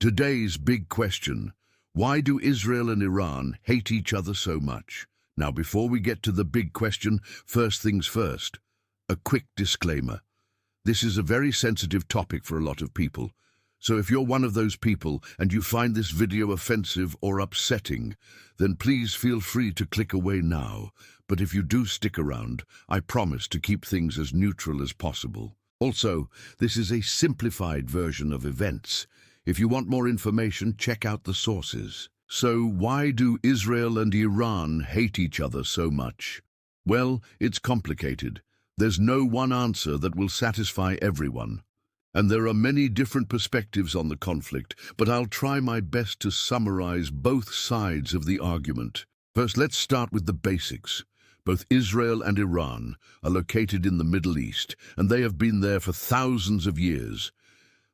Today's big question: why do Israel and Iran hate each other so much? Now, before we get to the big question, first things first, a quick disclaimer. This is a very sensitive topic for a lot of people. So if you're one of those people and you find this video offensive or upsetting, then please feel free to click away now. But if you do stick around, I promise to keep things as neutral as possible. Also, this is a simplified version of events. If you want more information, check out the sources. So why do Israel and Iran hate each other so much? Well, it's complicated. There's no one answer that will satisfy everyone. And there are many different perspectives on the conflict, but I'll try my best to summarize both sides of the argument. First, let's start with the basics. Both Israel and Iran are located in the Middle East, and they have been there for thousands of years.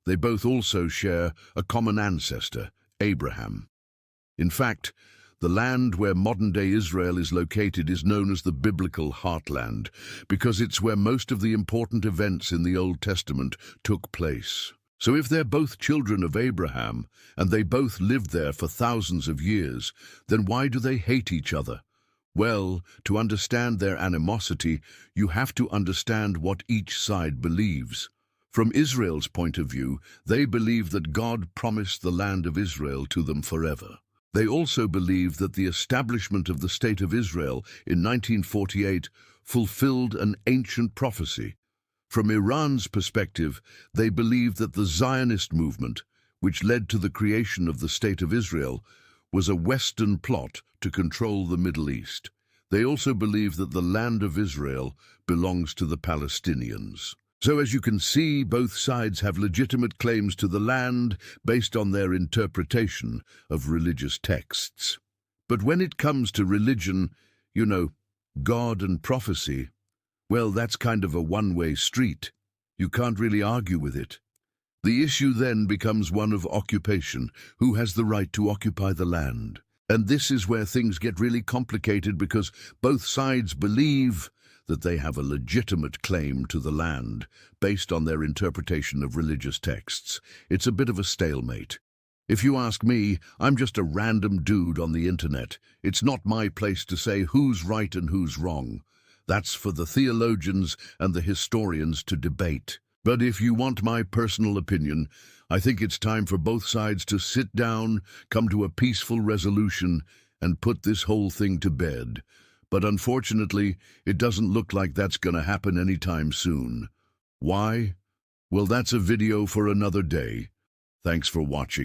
They both also share a common ancestor, Abraham. In fact, the land where modern-day Israel is located is known as the biblical heartland because it's where most of the important events in the Old Testament took place. So if they're both children of Abraham and they both lived there for thousands of years, then why do they hate each other? Well, to understand their animosity, you have to understand what each side believes. From Israel's point of view, they believe that God promised the land of Israel to them forever. They also believe that the establishment of the State of Israel in 1948 fulfilled an ancient prophecy. From Iran's perspective, they believe that the Zionist movement, which led to the creation of the State of Israel, was a Western plot to control the Middle East. They also believe that the land of Israel belongs to the Palestinians. So as you can see, both sides have legitimate claims to the land based on their interpretation of religious texts. But when it comes to religion, God and prophecy, well, that's kind of a one-way street. You can't really argue with it. The issue then becomes one of occupation. Who has the right to occupy the land? And this is where things get really complicated because both sides believe that they have a legitimate claim to the land based on their interpretation of religious texts. It's a bit of a stalemate. If you ask me, I'm just a random dude on the internet. It's not my place to say who's right and who's wrong. That's for the theologians and the historians to debate. But if you want my personal opinion, I think it's time for both sides to sit down, come to a peaceful resolution, and put this whole thing to bed. But unfortunately, it doesn't look like that's going to happen anytime soon. Why? Well, that's a video for another day. Thanks for watching.